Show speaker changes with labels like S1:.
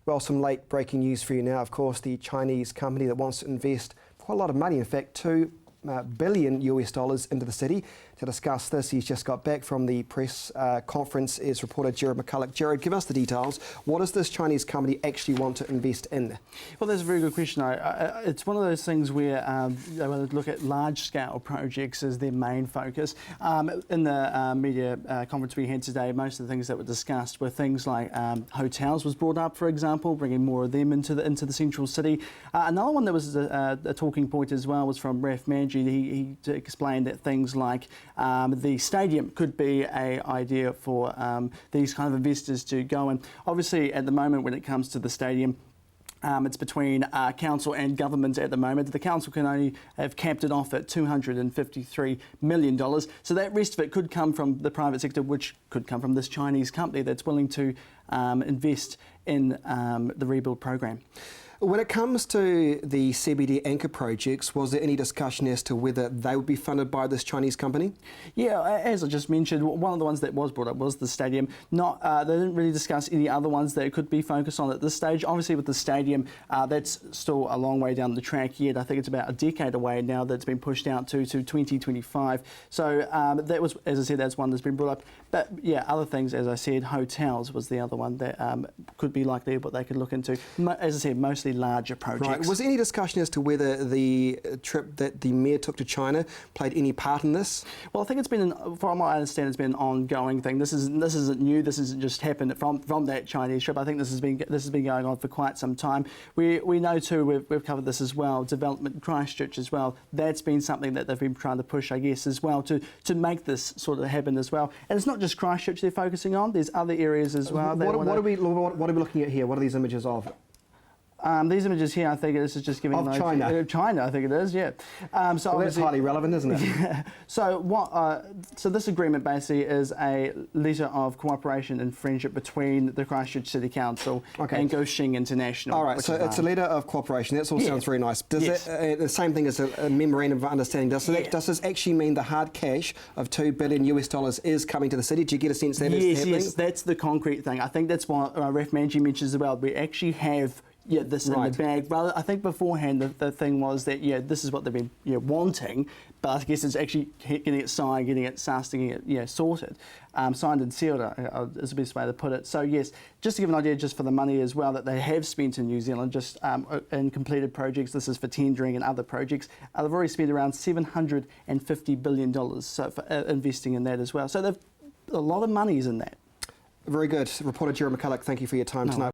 S1: Well, some late breaking news for you now. Of course, the Chinese company that wants to invest quite a lot of money, in fact, $2 billion into the city. To discuss this, he's just got back from the press conference, is reporter Jared McCulloch. Jared, give us the details. What does this Chinese company actually want to invest in?
S2: Well, that's a very good question. It's one of those things where they want to look at large-scale projects as their main focus. In the media conference we had today, most of the things that were discussed were things like hotels was brought up, for example, bringing more of them into the central city. Another one that was a talking point as well was from Raf Manji. He explained that things like the stadium could be an idea for these kind of investors to go in. Obviously, at the moment, when it comes to the stadium, it's between council and government at the moment. The council can only have capped it off at $253 million. So that rest of it could come from the private sector, which could come from this Chinese company that's willing to invest in the rebuild program.
S1: When it comes to the CBD anchor projects, was there any discussion as to whether they would be funded by this Chinese company?
S2: Yeah, as I just mentioned, one of the ones that was brought up was the stadium. They didn't really discuss any other ones that could be focused on at this stage. Obviously, with the stadium, that's still a long way down the track yet. I think it's about a decade away now that's been pushed out to 2025. So that was, as I said, that's one that's been brought up. But yeah, other things, as I said, hotels was the other one that could be likely what they could look into. As I said, mostly larger projects.
S1: Right. Was there any discussion as to whether the trip that the mayor took to China played any part in this?
S2: Well, I think it's been, from what I understand, it's been an ongoing thing. This isn't new. This hasn't just happened from that Chinese trip. I think this has been going on for quite some time. We know too. We've covered this as well. Development in Christchurch as well. That's been something that they've been trying to push, I guess, as well to make this sort of happen as well. And it's not just Christchurch they're focusing on. There's other areas as well.
S1: What are we looking at here? What are these images of?
S2: These images here, I think this is just giving
S1: of China.
S2: China, I think it is, yeah.
S1: So well, that's highly relevant, isn't it?
S2: Yeah. So so this agreement basically is a letter of cooperation and friendship between the Christchurch City Council and Goshing International.
S1: All right, so it's a letter of cooperation. That all sounds very nice. Does the same thing as a memorandum of understanding? Does this actually mean the hard cash of $2 billion is coming to the city? Do you get a sense that is happening?
S2: Yes, that's the concrete thing. I think that's what Raf Manji mentions as well. We actually have this in the bag. Rather, I think beforehand the thing was that this is what they've been wanting, but I guess it's actually getting it signed, getting it sussed, getting it sorted, signed and sealed is the best way to put it. So yes, just to give an idea, just for the money as well that they have spent in New Zealand, just in completed projects. This is for tendering and other projects. They've already spent around $750 billion so for investing in that as well. So a lot of money's in that.
S1: Very good, reporter Jared McCulloch. Thank you for your time tonight.